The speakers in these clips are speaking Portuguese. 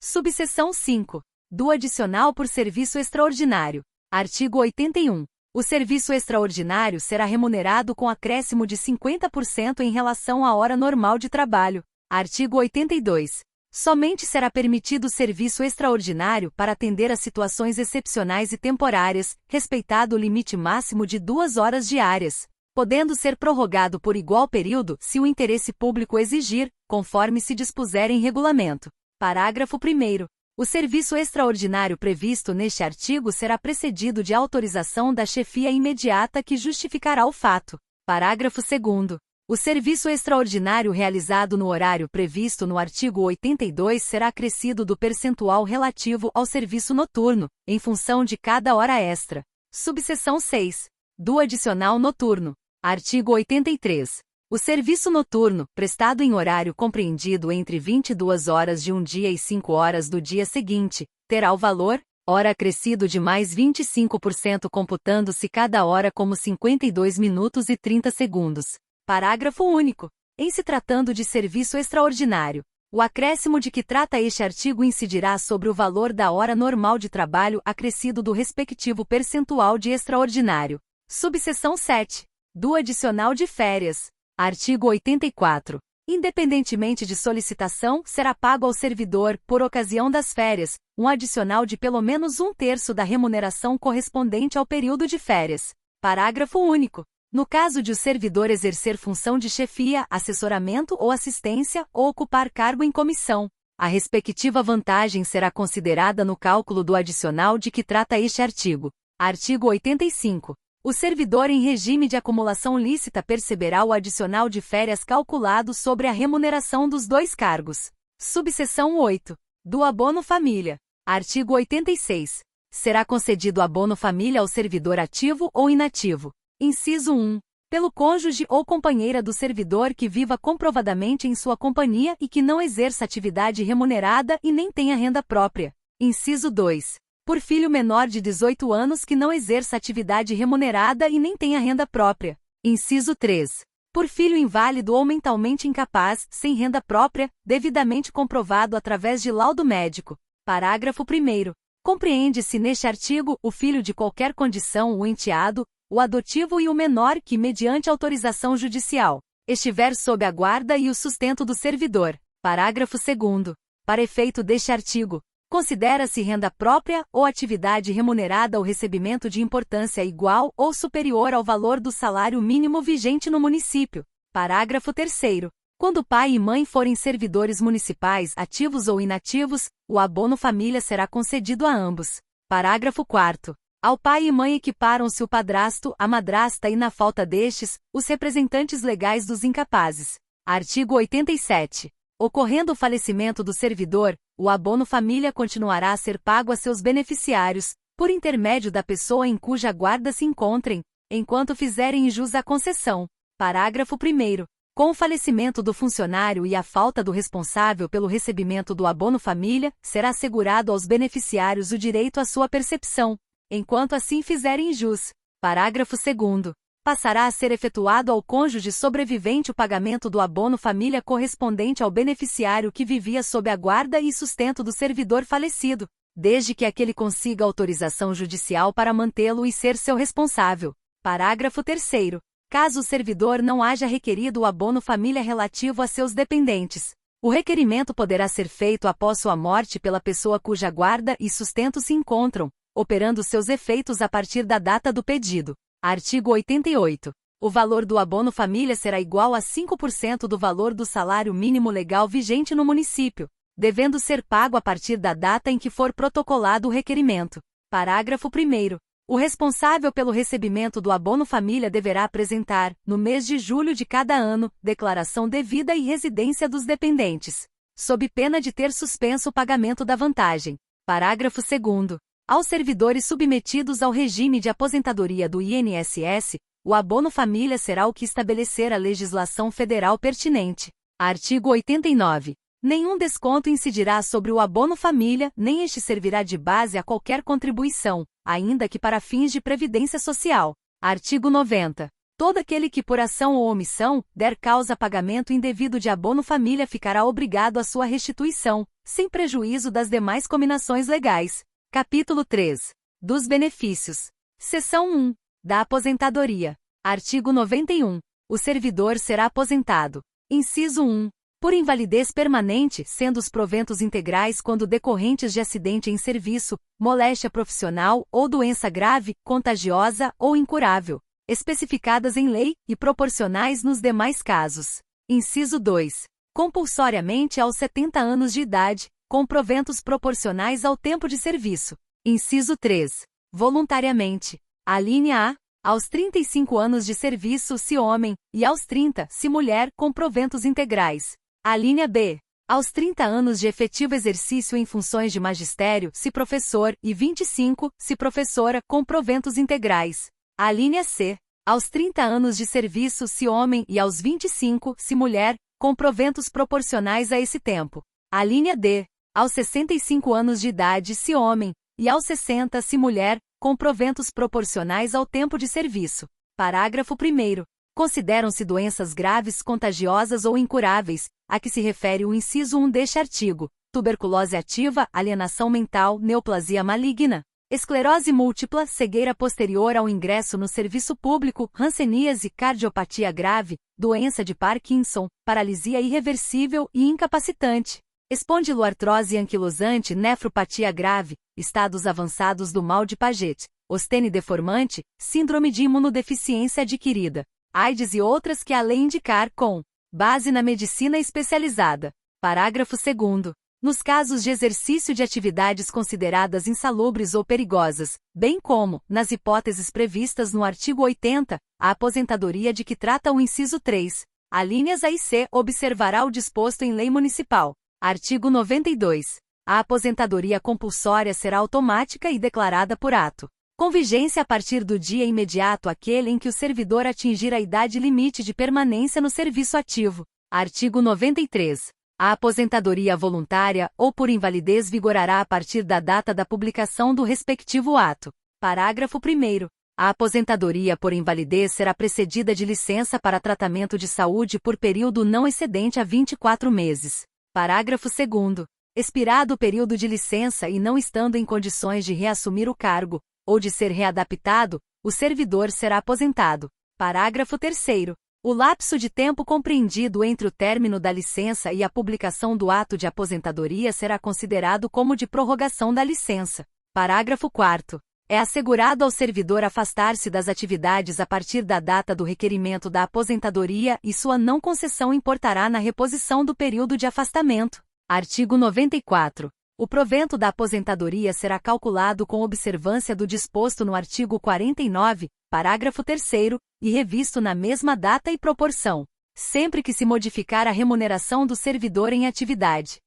Subseção 5. Do adicional por serviço extraordinário. Artigo 81. O serviço extraordinário será remunerado com acréscimo de 50% em relação à hora normal de trabalho. Artigo 82. Somente será permitido serviço extraordinário para atender a situações excepcionais e temporárias, respeitado o limite máximo de 2 horas diárias, podendo ser prorrogado por igual período se o interesse público exigir, conforme se dispuser em regulamento. Parágrafo 1º. O serviço extraordinário previsto neste artigo será precedido de autorização da chefia imediata que justificará o fato. Parágrafo 2º. O serviço extraordinário realizado no horário previsto no artigo 82 será acrescido do percentual relativo ao serviço noturno, em função de cada hora extra. Subseção 6. Do adicional noturno. Artigo 83. O serviço noturno, prestado em horário compreendido entre 22 horas de um dia e 5 horas do dia seguinte, terá o valor, hora acrescido de mais 25% computando-se cada hora como 52 minutos e 30 segundos. Parágrafo único. Em se tratando de serviço extraordinário, o acréscimo de que trata este artigo incidirá sobre o valor da hora normal de trabalho acrescido do respectivo percentual de extraordinário. Subseção 7. Do adicional de férias. Artigo 84. Independentemente de solicitação, será pago ao servidor, por ocasião das férias, um adicional de pelo menos 1/3 da remuneração correspondente ao período de férias. Parágrafo único. No caso de o servidor exercer função de chefia, assessoramento ou assistência, ou ocupar cargo em comissão, a respectiva vantagem será considerada no cálculo do adicional de que trata este artigo. Artigo 85. O servidor em regime de acumulação lícita perceberá o adicional de férias calculado sobre a remuneração dos 2 cargos. Subseção 8. Do abono família. Artigo 86. Será concedido abono família ao servidor ativo ou inativo. Inciso 1. Pelo cônjuge ou companheira do servidor que viva comprovadamente em sua companhia e que não exerça atividade remunerada e nem tenha renda própria. Inciso 2. Por filho menor de 18 anos que não exerça atividade remunerada e nem tenha renda própria. Inciso 3. Por filho inválido ou mentalmente incapaz, sem renda própria, devidamente comprovado através de laudo médico. Parágrafo 1º. Compreende-se neste artigo o filho de qualquer condição, o enteado, o adotivo e o menor que, mediante autorização judicial, estiver sob a guarda e o sustento do servidor. Parágrafo 2º. Para efeito deste artigo, considera-se renda própria ou atividade remunerada o recebimento de importância igual ou superior ao valor do salário mínimo vigente no município. Parágrafo 3º. Quando pai e mãe forem servidores municipais ativos ou inativos, o abono família será concedido a ambos. Parágrafo 4º. Ao pai e mãe equiparam-se o padrasto, a madrasta e, na falta destes, os representantes legais dos incapazes. Artigo 87. Ocorrendo o falecimento do servidor, o abono família continuará a ser pago a seus beneficiários, por intermédio da pessoa em cuja guarda se encontrem, enquanto fizerem jus à concessão. Parágrafo 1º. Com o falecimento do funcionário e a falta do responsável pelo recebimento do abono família, será assegurado aos beneficiários o direito à sua percepção, enquanto assim fizerem jus. Parágrafo 2º. Passará a ser efetuado ao cônjuge sobrevivente o pagamento do abono família correspondente ao beneficiário que vivia sob a guarda e sustento do servidor falecido, desde que aquele consiga autorização judicial para mantê-lo e ser seu responsável. Parágrafo 3º. Caso o servidor não haja requerido o abono família relativo a seus dependentes, o requerimento poderá ser feito após sua morte pela pessoa cuja guarda e sustento se encontram, operando seus efeitos a partir da data do pedido. Artigo 88. O valor do abono família será igual a 5% do valor do salário mínimo legal vigente no município, devendo ser pago a partir da data em que for protocolado o requerimento. Parágrafo 1º. O responsável pelo recebimento do abono família deverá apresentar, no mês de julho de cada ano, declaração devida e residência dos dependentes, sob pena de ter suspenso o pagamento da vantagem. Parágrafo 2º. Aos servidores submetidos ao regime de aposentadoria do INSS, o abono família será o que estabelecer a legislação federal pertinente. Artigo 89. Nenhum desconto incidirá sobre o abono família, nem este servirá de base a qualquer contribuição, ainda que para fins de previdência social. Artigo 90. Todo aquele que por ação ou omissão der causa a pagamento indevido de abono família ficará obrigado à sua restituição, sem prejuízo das demais cominações legais. Capítulo 3. Dos benefícios. Seção 1. Da aposentadoria. Artigo 91. O servidor será aposentado. Inciso 1. Por invalidez permanente, sendo os proventos integrais quando decorrentes de acidente em serviço, moléstia profissional ou doença grave, contagiosa ou incurável, especificadas em lei, e proporcionais nos demais casos. Inciso 2. Compulsoriamente aos 70 anos de idade, com proventos proporcionais ao tempo de serviço. Inciso 3. Voluntariamente. Alínea A. Aos 35 anos de serviço se homem, e aos 30 se mulher, com proventos integrais. Alínea B. Aos 30 anos de efetivo exercício em funções de magistério, se professor, e 25, se professora, com proventos integrais. Alínea C. Aos 30 anos de serviço se homem e aos 25, se mulher, com proventos proporcionais a esse tempo. Alínea D. Aos 65 anos de idade se homem, e aos 60 se mulher, com proventos proporcionais ao tempo de serviço. Parágrafo 1º. Consideram-se doenças graves, contagiosas ou incuráveis, a que se refere o inciso 1 deste artigo: tuberculose ativa, alienação mental, neoplasia maligna, esclerose múltipla, cegueira posterior ao ingresso no serviço público, hanseníase, cardiopatia grave, doença de Parkinson, paralisia irreversível e incapacitante, espondiloartrose anquilosante, nefropatia grave, estados avançados do mal de Paget, ostene deformante, síndrome de imunodeficiência adquirida, AIDS e outras que a lei indicar com base na medicina especializada. Parágrafo 2º. Nos casos de exercício de atividades consideradas insalubres ou perigosas, bem como, nas hipóteses previstas no artigo 80, a aposentadoria de que trata o inciso 3, alíneas A e C, observará o disposto em lei municipal. Artigo 92. A aposentadoria compulsória será automática e declarada por ato, com vigência a partir do dia imediato àquele em que o servidor atingir a idade limite de permanência no serviço ativo. Artigo 93. A aposentadoria voluntária ou por invalidez vigorará a partir da data da publicação do respectivo ato. Parágrafo 1º. A aposentadoria por invalidez será precedida de licença para tratamento de saúde por período não excedente a 24 meses. Parágrafo 2º. Expirado o período de licença e não estando em condições de reassumir o cargo, ou de ser readaptado, o servidor será aposentado. Parágrafo 3º. O lapso de tempo compreendido entre o término da licença e a publicação do ato de aposentadoria será considerado como de prorrogação da licença. Parágrafo 4º. É assegurado ao servidor afastar-se das atividades a partir da data do requerimento da aposentadoria e sua não concessão importará na reposição do período de afastamento. Artigo 94. O provento da aposentadoria será calculado com observância do disposto no artigo 49, parágrafo 3º, e revisto na mesma data e proporção, sempre que se modificar a remuneração do servidor em atividade.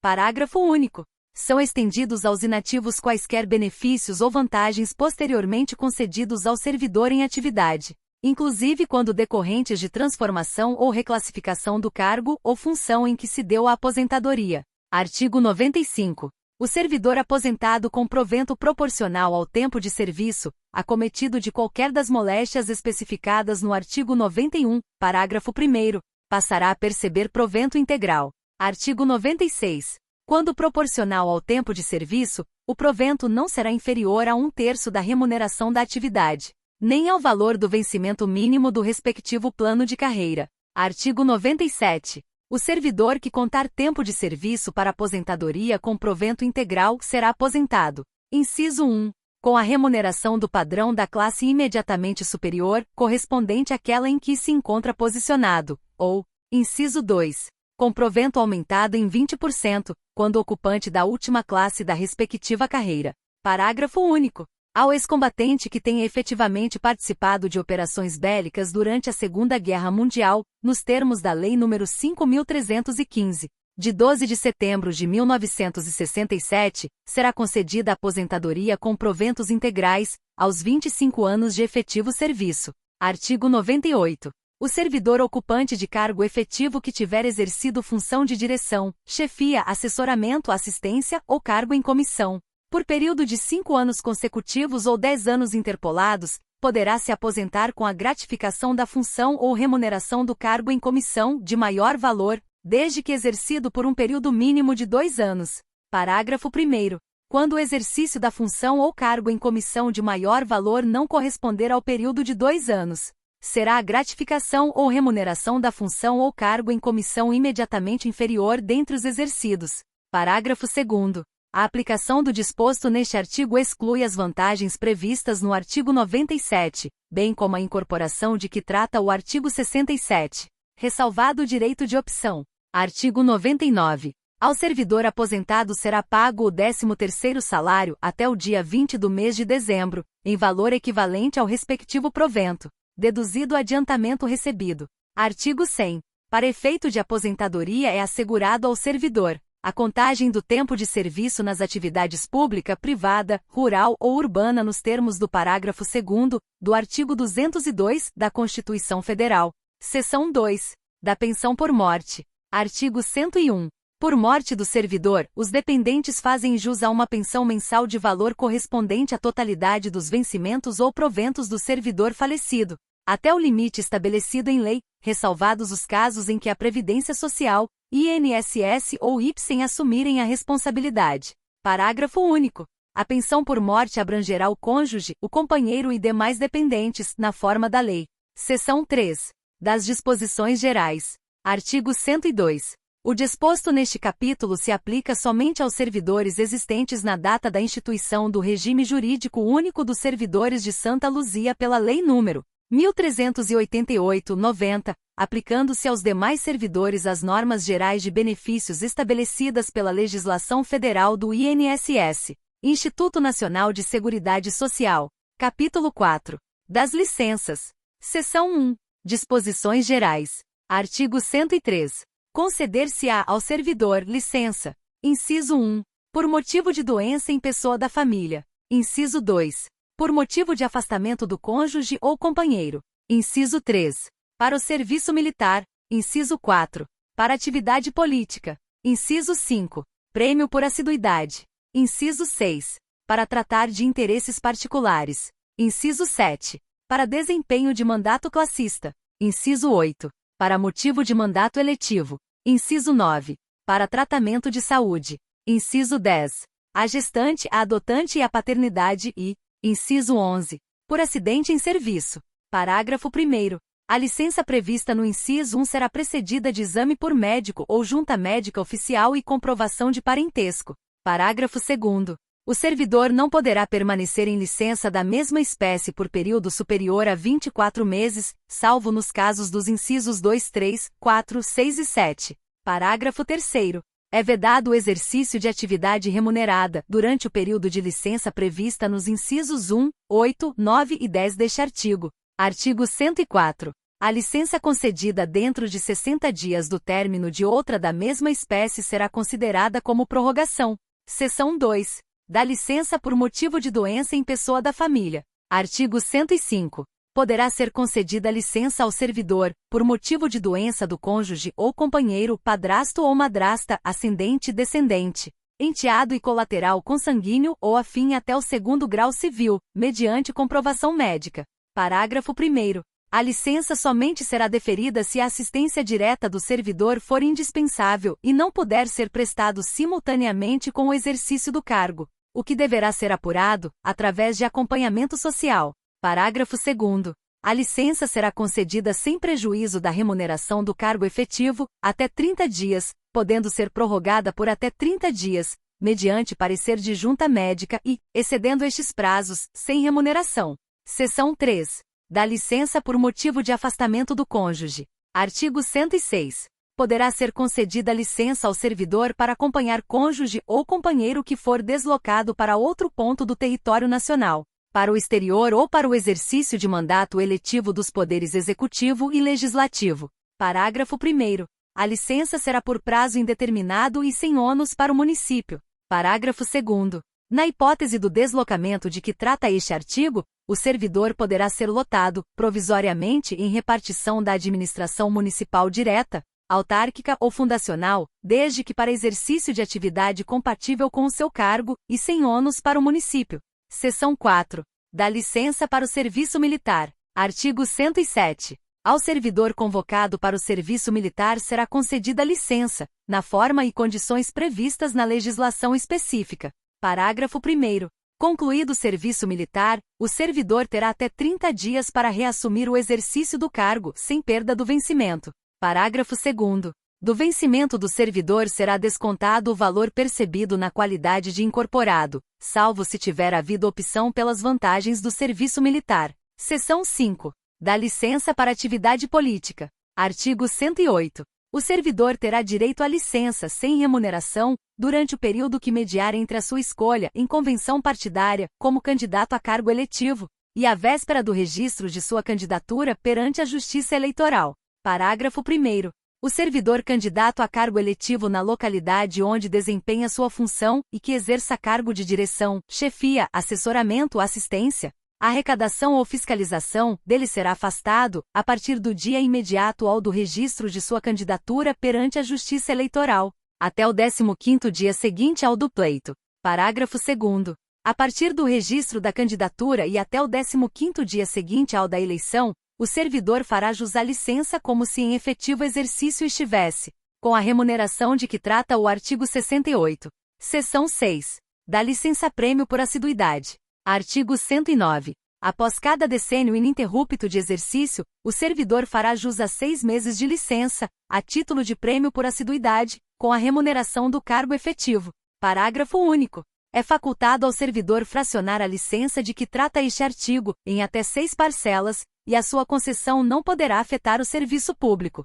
Parágrafo único. São estendidos aos inativos quaisquer benefícios ou vantagens posteriormente concedidos ao servidor em atividade, inclusive quando decorrentes de transformação ou reclassificação do cargo ou função em que se deu a aposentadoria. Artigo 95. O servidor aposentado com provento proporcional ao tempo de serviço, acometido de qualquer das moléstias especificadas no artigo 91, parágrafo 1º, passará a perceber provento integral. Artigo 96. Quando proporcional ao tempo de serviço, o provento não será inferior a 1/3 da remuneração da atividade, nem ao valor do vencimento mínimo do respectivo plano de carreira. Artigo 97. O servidor que contar tempo de serviço para aposentadoria com provento integral será aposentado. Inciso 1. Com a remuneração do padrão da classe imediatamente superior, correspondente àquela em que se encontra posicionado, ou, inciso 2. Com provento aumentado em 20%, quando ocupante da última classe da respectiva carreira. Parágrafo único. Ao ex-combatente que tenha efetivamente participado de operações bélicas durante a Segunda Guerra Mundial, nos termos da Lei nº 5.315, de 12 de setembro de 1967, será concedida a aposentadoria com proventos integrais, aos 25 anos de efetivo serviço. Artigo 98. O servidor ocupante de cargo efetivo que tiver exercido função de direção, chefia, assessoramento, assistência ou cargo em comissão, por período de 5 anos consecutivos ou 10 anos interpolados, poderá se aposentar com a gratificação da função ou remuneração do cargo em comissão de maior valor, desde que exercido por um período mínimo de 2 anos. Parágrafo 1º. Quando o exercício da função ou cargo em comissão de maior valor não corresponder ao período de 2 anos, será a gratificação ou remuneração da função ou cargo em comissão imediatamente inferior dentre os exercidos. Parágrafo 2º. A aplicação do disposto neste artigo exclui as vantagens previstas no artigo 97, bem como a incorporação de que trata o artigo 67. Ressalvado o direito de opção. Artigo 99. Ao servidor aposentado será pago o 13º salário até o dia 20 do mês de dezembro, em valor equivalente ao respectivo provento, deduzido o adiantamento recebido. Artigo 100. Para efeito de aposentadoria é assegurado ao servidor a contagem do tempo de serviço nas atividades pública, privada, rural ou urbana nos termos do parágrafo 2º do artigo 202 da Constituição Federal. Seção 2. Da pensão por morte. Artigo 101. Por morte do servidor, os dependentes fazem jus a uma pensão mensal de valor correspondente à totalidade dos vencimentos ou proventos do servidor falecido, até o limite estabelecido em lei, ressalvados os casos em que a Previdência Social, INSS ou IPSEM assumirem a responsabilidade. Parágrafo único. A pensão por morte abrangerá o cônjuge, o companheiro e demais dependentes, na forma da lei. Seção 3. Das disposições gerais. Artigo 102. O disposto neste capítulo se aplica somente aos servidores existentes na data da instituição do regime jurídico único dos servidores de Santa Luzia pela Lei nº 1388/90, aplicando-se aos demais servidores as normas gerais de benefícios estabelecidas pela legislação federal do INSS, Instituto Nacional de Seguridade Social. Capítulo 4. Das licenças. Seção 1. Disposições gerais. Artigo 103. Conceder-se-á ao servidor licença. Inciso 1. Por motivo de doença em pessoa da família. Inciso 2. Por motivo de afastamento do cônjuge ou companheiro. Inciso 3. Para o serviço militar. Inciso 4. Para atividade política. Inciso 5. Prêmio por assiduidade. Inciso 6. Para tratar de interesses particulares. Inciso 7. Para desempenho de mandato classista. Inciso 8. Para motivo de mandato eletivo. Inciso 9. Para tratamento de saúde. Inciso 10. A gestante, a adotante e a paternidade e, inciso 11. Por acidente em serviço. Parágrafo 1º. A licença prevista no inciso 1 será precedida de exame por médico ou junta médica oficial e comprovação de parentesco. Parágrafo 2º. O servidor não poderá permanecer em licença da mesma espécie por período superior a 24 meses, salvo nos casos dos incisos 2, 3, 4, 6 e 7. Parágrafo 3º. É vedado o exercício de atividade remunerada durante o período de licença prevista nos incisos 1, 8, 9 e 10 deste artigo. Artigo 104. A licença concedida dentro de 60 dias do término de outra da mesma espécie será considerada como prorrogação. Seção 2. Da licença por motivo de doença em pessoa da família. Artigo 105. Poderá ser concedida licença ao servidor, por motivo de doença do cônjuge ou companheiro, padrasto ou madrasta, ascendente e descendente, enteado e colateral consanguíneo ou afim até o 2º grau civil, mediante comprovação médica. Parágrafo 1º. A licença somente será deferida se a assistência direta do servidor for indispensável e não puder ser prestado simultaneamente com o exercício do cargo, o que deverá ser apurado, através de acompanhamento social. Parágrafo 2º. A licença será concedida sem prejuízo da remuneração do cargo efetivo, até 30 dias, podendo ser prorrogada por até 30 dias, mediante parecer de junta médica e, excedendo estes prazos, sem remuneração. Seção 3. Da licença por motivo de afastamento do cônjuge. Artigo 106. Poderá ser concedida licença ao servidor para acompanhar cônjuge ou companheiro que for deslocado para outro ponto do território nacional, para o exterior ou para o exercício de mandato eletivo dos poderes executivo e legislativo. Parágrafo 1º. A licença será por prazo indeterminado e sem ônus para o município. Parágrafo 2º. Na hipótese do deslocamento de que trata este artigo, o servidor poderá ser lotado, provisoriamente em repartição da administração municipal direta, autárquica ou fundacional, desde que para exercício de atividade compatível com o seu cargo, e sem ônus para o município. Seção 4. da licença para o serviço militar. Artigo 107. Ao servidor convocado para o serviço militar será concedida licença, na forma e condições previstas na legislação específica. Parágrafo 1º. Concluído o serviço militar, o servidor terá até 30 dias para reassumir o exercício do cargo, sem perda do vencimento. Parágrafo 2º. Do vencimento do servidor será descontado o valor percebido na qualidade de incorporado, salvo se tiver havido opção pelas vantagens do serviço militar. Seção 5. Da licença para atividade política. Artigo 108. O servidor terá direito à licença sem remuneração, durante o período que mediar entre a sua escolha em convenção partidária, como candidato a cargo eletivo, e a véspera do registro de sua candidatura perante a Justiça Eleitoral. Parágrafo 1º. O servidor candidato a cargo eletivo na localidade onde desempenha sua função e que exerça cargo de direção, chefia, assessoramento ou assistência, arrecadação ou fiscalização, dele será afastado, a partir do dia imediato ao do registro de sua candidatura perante a Justiça Eleitoral, até o 15º dia seguinte ao do pleito. Parágrafo 2º. A partir do registro da candidatura e até o 15º dia seguinte ao da eleição, o servidor fará jus à licença como se em efetivo exercício estivesse, com a remuneração de que trata o artigo 68. Seção 6. Da licença-prêmio por assiduidade. Artigo 109. Após cada decênio ininterrupto de exercício, o servidor fará jus a 6 meses de licença, a título de prêmio por assiduidade, com a remuneração do cargo efetivo. Parágrafo único. É facultado ao servidor fracionar a licença de que trata este artigo, em até 6 parcelas, e a sua concessão não poderá afetar o serviço público.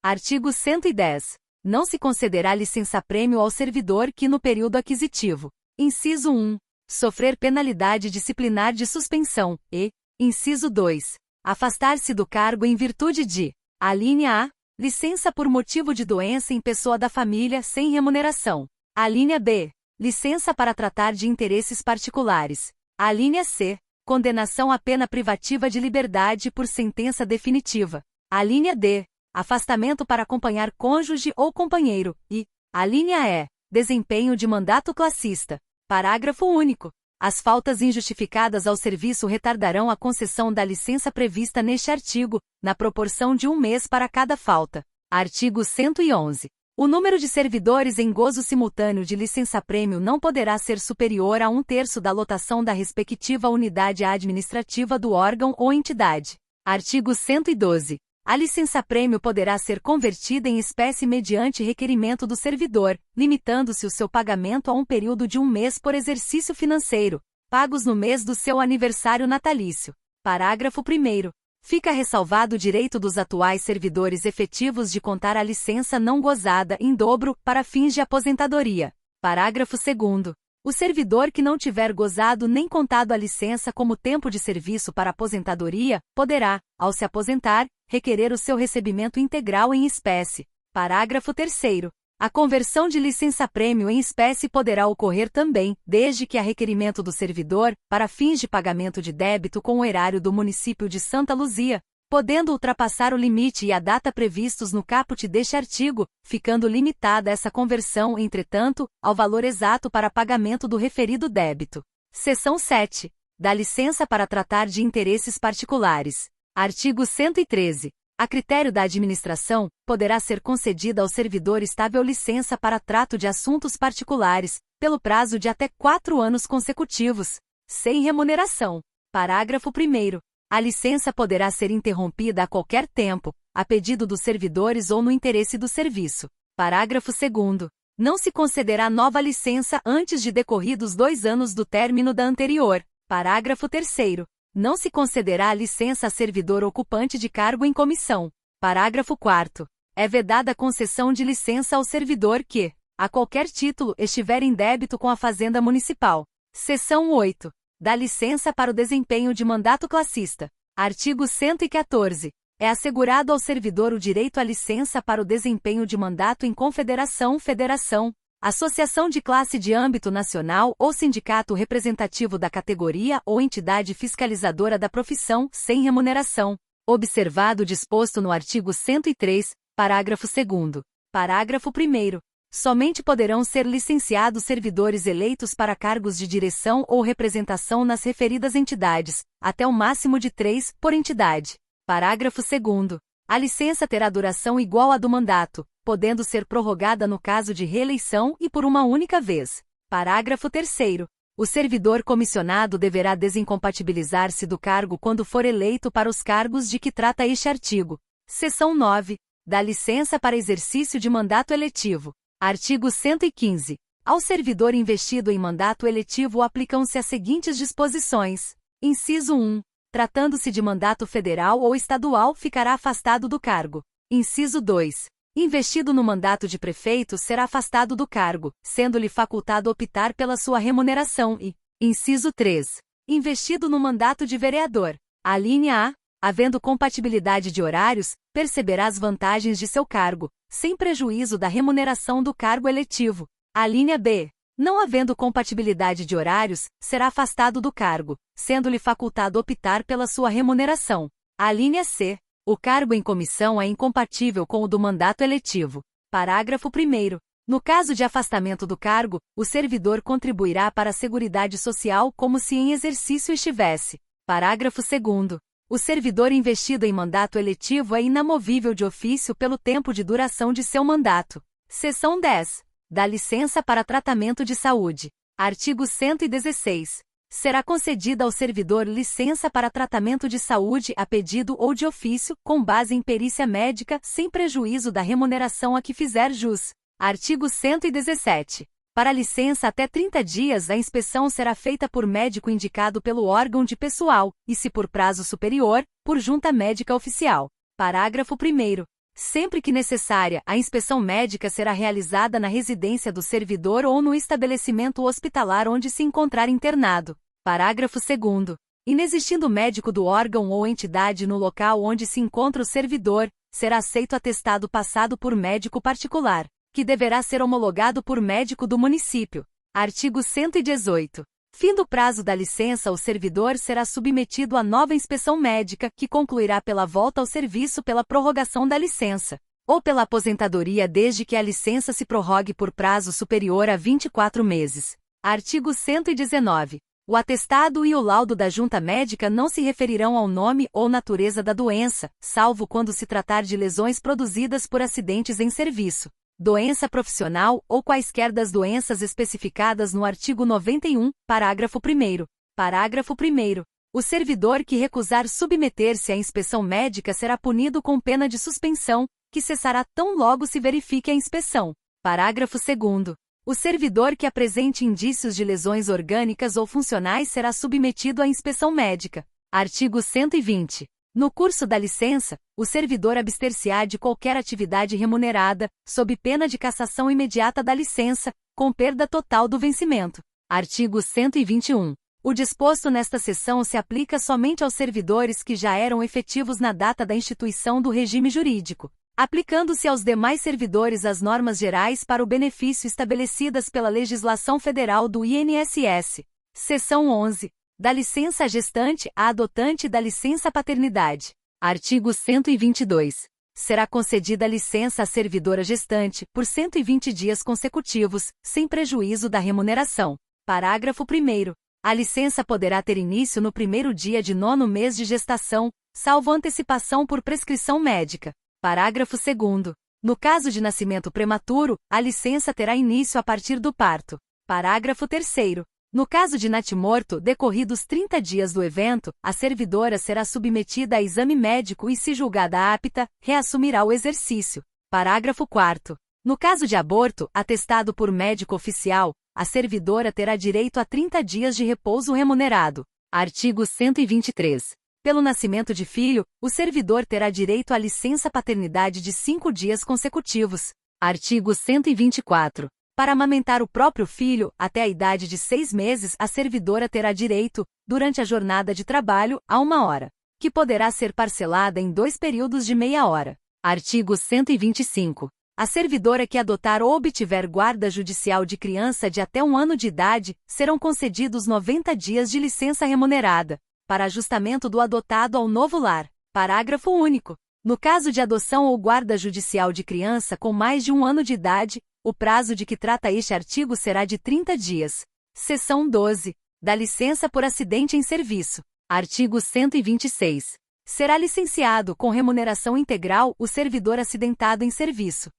Artigo 110. Não se concederá licença-prêmio ao servidor que no período aquisitivo. Inciso 1. Sofrer penalidade disciplinar de suspensão, e, inciso 2, afastar-se do cargo em virtude de, alínea A, licença por motivo de doença em pessoa da família sem remuneração, alínea B, licença para tratar de interesses particulares, alínea C, condenação à pena privativa de liberdade por sentença definitiva, alínea D, afastamento para acompanhar cônjuge ou companheiro, e, alínea E, desempenho de mandato classista. Parágrafo único. As faltas injustificadas ao serviço retardarão a concessão da licença prevista neste artigo, na proporção de 1 mês para cada falta. Artigo 111. O número de servidores em gozo simultâneo de licença-prêmio não poderá ser superior a 1/3 da lotação da respectiva unidade administrativa do órgão ou entidade. Artigo 112. A licença-prêmio poderá ser convertida em espécie mediante requerimento do servidor, limitando-se o seu pagamento a um período de 1 mês por exercício financeiro, pagos no mês do seu aniversário natalício. Parágrafo 1º. Fica ressalvado o direito dos atuais servidores efetivos de contar a licença não gozada em dobro para fins de aposentadoria. Parágrafo 2º. O servidor que não tiver gozado nem contado a licença como tempo de serviço para aposentadoria, poderá, ao se aposentar, requerer o seu recebimento integral em espécie. Parágrafo 3º. A conversão de licença-prêmio em espécie poderá ocorrer também, desde que a requerimento do servidor, para fins de pagamento de débito com o erário do município de Santa Luzia, podendo ultrapassar o limite e a data previstos no caput deste artigo, ficando limitada essa conversão, entretanto, ao valor exato para pagamento do referido débito. Seção 7. Da licença para tratar de interesses particulares. Artigo 113. A critério da administração, poderá ser concedida ao servidor estável licença para trato de assuntos particulares, pelo prazo de até 4 anos consecutivos, sem remuneração. Parágrafo 1º. A licença poderá ser interrompida a qualquer tempo, a pedido dos servidores ou no interesse do serviço. Parágrafo 2º. Não se concederá nova licença antes de decorridos 2 anos do término da anterior. Parágrafo 3º. Não se concederá a licença a servidor ocupante de cargo em comissão. Parágrafo 4º. É vedada a concessão de licença ao servidor que, a qualquer título, estiver em débito com a Fazenda Municipal. Seção 8. Da licença para o desempenho de mandato classista. Artigo 114. É assegurado ao servidor o direito à licença para o desempenho de mandato em confederação, federação, associação de classe de âmbito nacional ou sindicato representativo da categoria ou entidade fiscalizadora da profissão, sem remuneração, observado o disposto no artigo 103, parágrafo 2º. Parágrafo 1º. Somente poderão ser licenciados servidores eleitos para cargos de direção ou representação nas referidas entidades, até o máximo de 3 por entidade. Parágrafo 2º. A licença terá duração igual à do mandato, podendo ser prorrogada no caso de reeleição e por uma única vez. Parágrafo 3º. O servidor comissionado deverá desincompatibilizar-se do cargo quando for eleito para os cargos de que trata este artigo. Seção 9. Da licença para exercício de mandato eletivo. Artigo 115. Ao servidor investido em mandato eletivo aplicam-se as seguintes disposições. Inciso 1. Tratando-se de mandato federal ou estadual, ficará afastado do cargo. Inciso 2. Investido no mandato de prefeito, será afastado do cargo, sendo-lhe facultado optar pela sua remuneração e, inciso 3. Investido no mandato de vereador. A linha A. Havendo compatibilidade de horários, perceberá as vantagens de seu cargo, sem prejuízo da remuneração do cargo eletivo. A linha B. Não havendo compatibilidade de horários, será afastado do cargo, sendo-lhe facultado optar pela sua remuneração. A linha C. O cargo em comissão é incompatível com o do mandato eletivo. Parágrafo 1º. No caso de afastamento do cargo, o servidor contribuirá para a Seguridade Social como se em exercício estivesse. Parágrafo 2º. O servidor investido em mandato eletivo é inamovível de ofício pelo tempo de duração de seu mandato. Seção 10. Da licença para tratamento de saúde. Artigo 116. Será concedida ao servidor licença para tratamento de saúde a pedido ou de ofício, com base em perícia médica, sem prejuízo da remuneração a que fizer jus. Artigo 117. Para licença até 30 dias, a inspeção será feita por médico indicado pelo órgão de pessoal, e se por prazo superior, por junta médica oficial. Parágrafo 1º. Sempre que necessária, a inspeção médica será realizada na residência do servidor ou no estabelecimento hospitalar onde se encontrar internado. Parágrafo 2º. Inexistindo médico do órgão ou entidade no local onde se encontra o servidor, será aceito atestado passado por médico particular, que deverá ser homologado por médico do município. Artigo 118. Fim do prazo da licença, o servidor será submetido a nova inspeção médica, que concluirá pela volta ao serviço pela prorrogação da licença, ou pela aposentadoria desde que a licença se prorrogue por prazo superior a 24 meses. Artigo 119. O atestado e o laudo da junta médica não se referirão ao nome ou natureza da doença, salvo quando se tratar de lesões produzidas por acidentes em serviço, doença profissional ou quaisquer das doenças especificadas no artigo 91, parágrafo 1º. Parágrafo 1º. O servidor que recusar submeter-se à inspeção médica será punido com pena de suspensão, que cessará tão logo se verifique a inspeção. Parágrafo 2º. O servidor que apresente indícios de lesões orgânicas ou funcionais será submetido à inspeção médica. Artigo 120. No curso da licença, o servidor abster-se-á de qualquer atividade remunerada, sob pena de cassação imediata da licença, com perda total do vencimento. Artigo 121. O disposto nesta seção se aplica somente aos servidores que já eram efetivos na data da instituição do regime jurídico, aplicando-se aos demais servidores as normas gerais para o benefício estabelecidas pela legislação federal do INSS. Seção 11. Da licença gestante à adotante e da licença paternidade. Artigo 122. Será concedida licença à servidora gestante, por 120 dias consecutivos, sem prejuízo da remuneração. Parágrafo 1º. A licença poderá ter início no primeiro dia de 9º mês de gestação, salvo antecipação por prescrição médica. Parágrafo 2º. No caso de nascimento prematuro, a licença terá início a partir do parto. Parágrafo 3º. No caso de natimorto, decorridos 30 dias do evento, a servidora será submetida a exame médico e, se julgada apta, reassumirá o exercício. Parágrafo 4º. No caso de aborto, atestado por médico oficial, a servidora terá direito a 30 dias de repouso remunerado. Artigo 123. Pelo nascimento de filho, o servidor terá direito à licença paternidade de 5 dias consecutivos. Artigo 124. Para amamentar o próprio filho, até a idade de 6 meses, a servidora terá direito, durante a jornada de trabalho, a 1 hora, que poderá ser parcelada em 2 períodos de meia hora. Artigo 125. A servidora que adotar ou obtiver guarda judicial de criança de até 1 ano de idade, serão concedidos 90 dias de licença remunerada, para ajustamento do adotado ao novo lar. Parágrafo único. No caso de adoção ou guarda judicial de criança com mais de 1 ano de idade, O prazo de que trata este artigo será de 30 dias. Seção 12. Da licença por acidente em serviço. Artigo 126. Será licenciado com remuneração integral o servidor acidentado em serviço.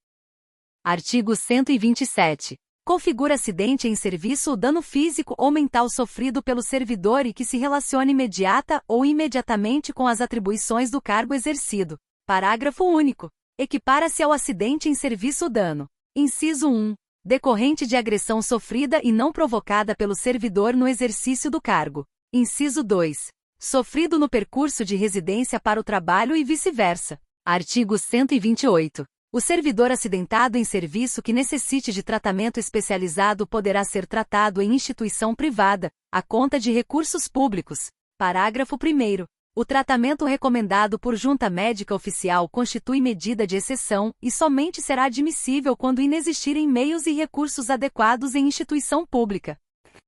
Artigo 127. Configura acidente em serviço o dano físico ou mental sofrido pelo servidor e que se relacione imediata ou imediatamente com as atribuições do cargo exercido. Parágrafo único. Equipara-se ao acidente em serviço o dano. Inciso 1. Decorrente de agressão sofrida e não provocada pelo servidor no exercício do cargo. Inciso 2. Sofrido no percurso de residência para o trabalho e vice-versa. Artigo 128. O servidor acidentado em serviço que necessite de tratamento especializado poderá ser tratado em instituição privada, à conta de recursos públicos. Parágrafo 1º. O tratamento recomendado por junta médica oficial constitui medida de exceção e somente será admissível quando inexistirem meios e recursos adequados em instituição pública.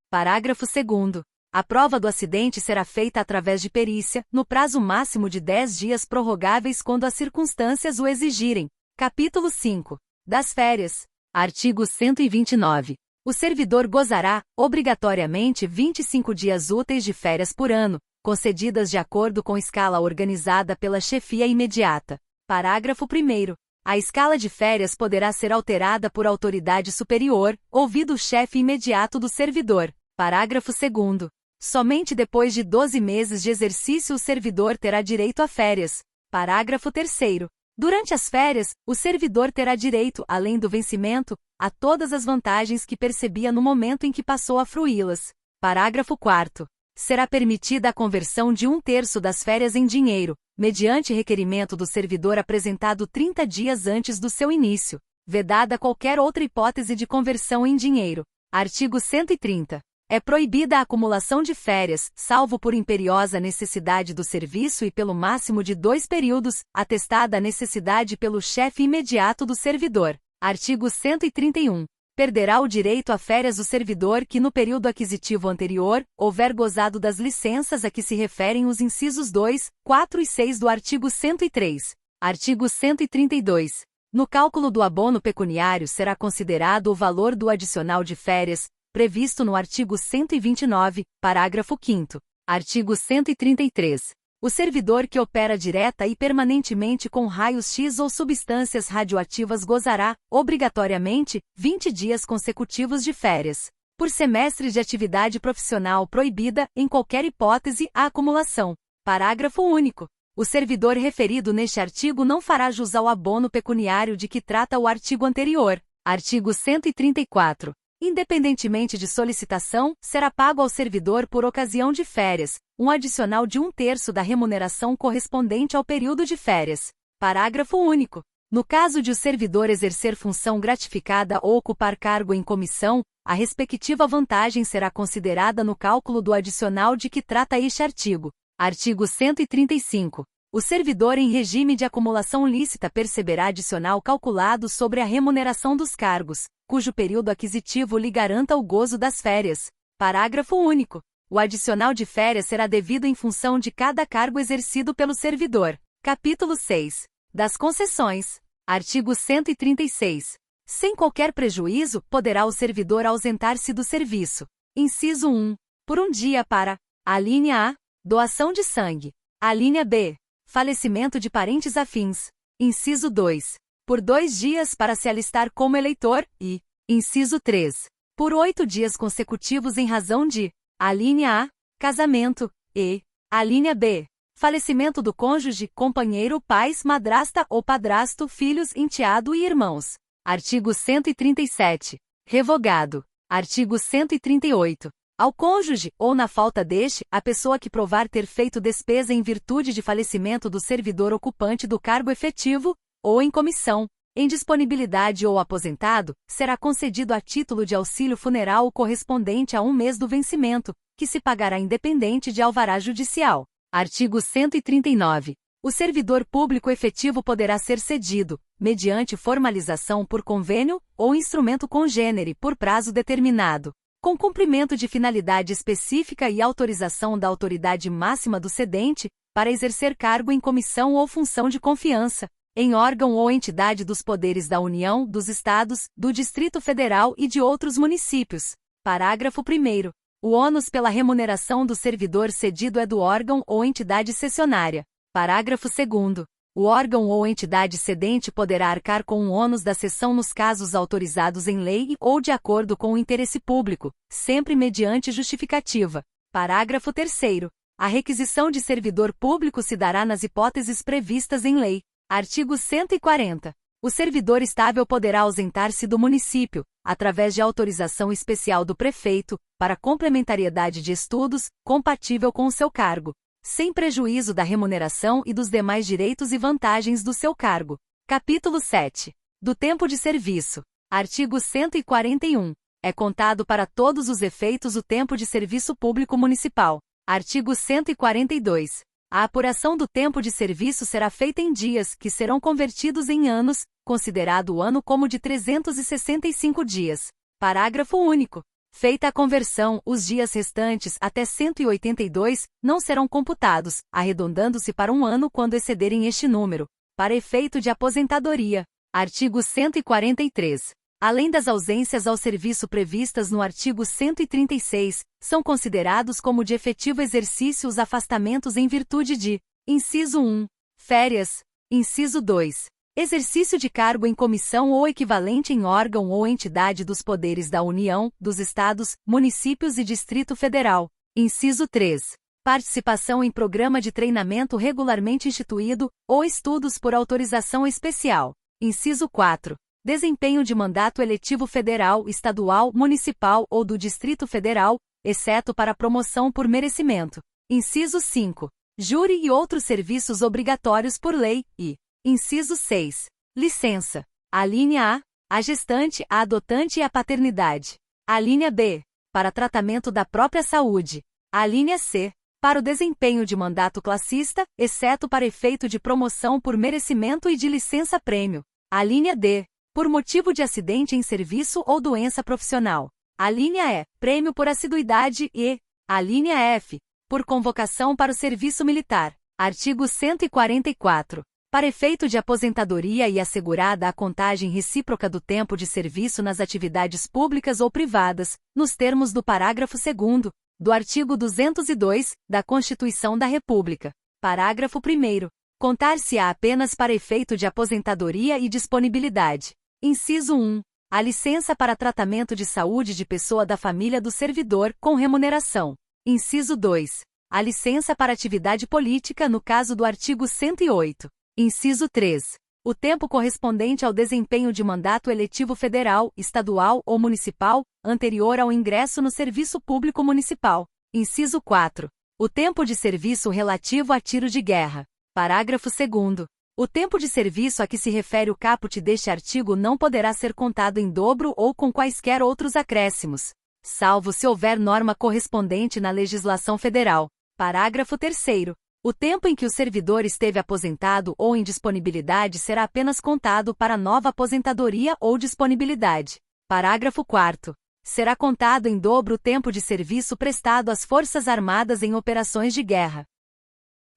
Parágrafo 2º. A prova do acidente será feita através de perícia, no prazo máximo de 10 dias prorrogáveis quando as circunstâncias o exigirem. Capítulo 5. Das férias. Artigo 129. O servidor gozará, obrigatoriamente, 25 dias úteis de férias por ano, concedidas de acordo com escala organizada pela chefia imediata. Parágrafo 1º. A escala de férias poderá ser alterada por autoridade superior, ouvido o chefe imediato do servidor. Parágrafo 2º. Somente depois de 12 meses de exercício o servidor terá direito a férias. Parágrafo 3º. Durante as férias, o servidor terá direito, além do vencimento, a todas as vantagens que percebia no momento em que passou a fruí-las. Parágrafo 4º. Será permitida a conversão de 1/3 das férias em dinheiro, mediante requerimento do servidor apresentado 30 dias antes do seu início, vedada qualquer outra hipótese de conversão em dinheiro. Artigo 130. É proibida a acumulação de férias, salvo por imperiosa necessidade do serviço e pelo máximo de 2 períodos, atestada a necessidade pelo chefe imediato do servidor. Artigo 131. Perderá o direito a férias o servidor que no período aquisitivo anterior, houver gozado das licenças a que se referem os incisos 2, 4 e 6 do artigo 103. Artigo 132. No cálculo do abono pecuniário será considerado o valor do adicional de férias, previsto no artigo 129, parágrafo 5º. Artigo 133. O servidor que opera direta e permanentemente com raios X ou substâncias radioativas gozará, obrigatoriamente, 20 dias consecutivos de férias. Por semestre de atividade profissional proibida, em qualquer hipótese, a acumulação. Parágrafo único. O servidor referido neste artigo não fará jus ao abono pecuniário de que trata o artigo anterior. Artigo 134. Independentemente de solicitação, será pago ao servidor por ocasião de férias, um adicional de 1/3 da remuneração correspondente ao período de férias. Parágrafo único. No caso de o servidor exercer função gratificada ou ocupar cargo em comissão, a respectiva vantagem será considerada no cálculo do adicional de que trata este artigo. Artigo 135. O servidor em regime de acumulação lícita perceberá adicional calculado sobre a remuneração dos cargos, cujo período aquisitivo lhe garanta o gozo das férias. Parágrafo único. O adicional de férias será devido em função de cada cargo exercido pelo servidor. Capítulo 6. Das concessões. Artigo 136. Sem qualquer prejuízo, poderá o servidor ausentar-se do serviço. Inciso 1. Por um dia para: a linha A, doação de sangue. A linha B, falecimento de parentes afins. Inciso 2. Por 2 dias para se alistar como eleitor e, inciso 3. Por 8 dias consecutivos em razão de: a linha A, casamento, e a linha B, falecimento do cônjuge, companheiro, pais, madrasta ou padrasto, filhos, enteado e irmãos. Artigo 137. Revogado. Artigo 138. Ao cônjuge, ou na falta deste, a pessoa que provar ter feito despesa em virtude de falecimento do servidor ocupante do cargo efetivo, ou em comissão, em disponibilidade ou aposentado, será concedido a título de auxílio funeral o correspondente a 1 mês do vencimento, que se pagará independente de alvará judicial. Artigo 139. O servidor público efetivo poderá ser cedido, mediante formalização por convênio, ou instrumento congênere por prazo determinado, com cumprimento de finalidade específica e autorização da autoridade máxima do cedente, para exercer cargo em comissão ou função de confiança, em órgão ou entidade dos poderes da União, dos Estados, do Distrito Federal e de outros municípios. Parágrafo 1º. O ônus pela remuneração do servidor cedido é do órgão ou entidade cessionária. Parágrafo 2º. O órgão ou entidade cedente poderá arcar com o ônus da cessão nos casos autorizados em lei ou de acordo com o interesse público, sempre mediante justificativa. Parágrafo 3º. A requisição de servidor público se dará nas hipóteses previstas em lei. Artigo 140. O servidor estável poderá ausentar-se do município, através de autorização especial do prefeito, para complementariedade de estudos, compatível com o seu cargo, sem prejuízo da remuneração e dos demais direitos e vantagens do seu cargo. Capítulo 7. Do tempo de serviço. Artigo 141. É contado para todos os efeitos o tempo de serviço público municipal. Artigo 142. A apuração do tempo de serviço será feita em dias, que serão convertidos em anos, considerado o ano como de 365 dias. Parágrafo único. Feita a conversão, os dias restantes, até 182, não serão computados, arredondando-se para um ano quando excederem este número, para efeito de aposentadoria. Artigo 143. Além das ausências ao serviço previstas no artigo 136, são considerados como de efetivo exercício os afastamentos em virtude de: inciso 1. Férias. Inciso 2. Exercício de cargo em comissão ou equivalente em órgão ou entidade dos poderes da União, dos Estados, municípios e Distrito Federal. Inciso 3. Participação em programa de treinamento regularmente instituído, ou estudos por autorização especial. Inciso 4. Desempenho de mandato eletivo federal, estadual, municipal ou do Distrito Federal, exceto para promoção por merecimento. Inciso 5. Júri e outros serviços obrigatórios por lei, e inciso 6. Licença. A linha A gestante, a adotante e a paternidade. A linha B. Para tratamento da própria saúde. A linha C. Para o desempenho de mandato classista, exceto para efeito de promoção por merecimento e de licença-prêmio. A linha D. Por motivo de acidente em serviço ou doença profissional. A linha E. Prêmio por assiduidade e a linha F. Por convocação para o serviço militar. Artigo 144. Para efeito de aposentadoria e assegurada a contagem recíproca do tempo de serviço nas atividades públicas ou privadas, nos termos do parágrafo 2º, do artigo 202, da Constituição da República. Parágrafo 1º. Contar-se-á apenas para efeito de aposentadoria e disponibilidade. Inciso 1. A licença para tratamento de saúde de pessoa da família do servidor, com remuneração. Inciso 2. A licença para atividade política no caso do artigo 108. Inciso 3. O tempo correspondente ao desempenho de mandato eletivo federal, estadual ou municipal, anterior ao ingresso no serviço público municipal. Inciso 4. O tempo de serviço relativo a tiro de guerra. Parágrafo 2º. O tempo de serviço a que se refere o caput deste artigo não poderá ser contado em dobro ou com quaisquer outros acréscimos, salvo se houver norma correspondente na legislação federal. Parágrafo 3º. O tempo em que o servidor esteve aposentado ou em disponibilidade será apenas contado para nova aposentadoria ou disponibilidade. Parágrafo 4º. Será contado em dobro o tempo de serviço prestado às Forças Armadas em operações de guerra.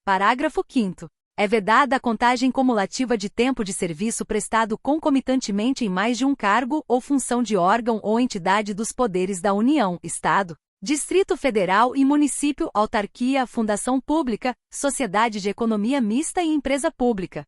Parágrafo 5º. É vedada a contagem cumulativa de tempo de serviço prestado concomitantemente em mais de um cargo ou função de órgão ou entidade dos poderes da União, Estado, Distrito Federal e Município, autarquia, fundação pública, sociedade de economia mista e empresa pública.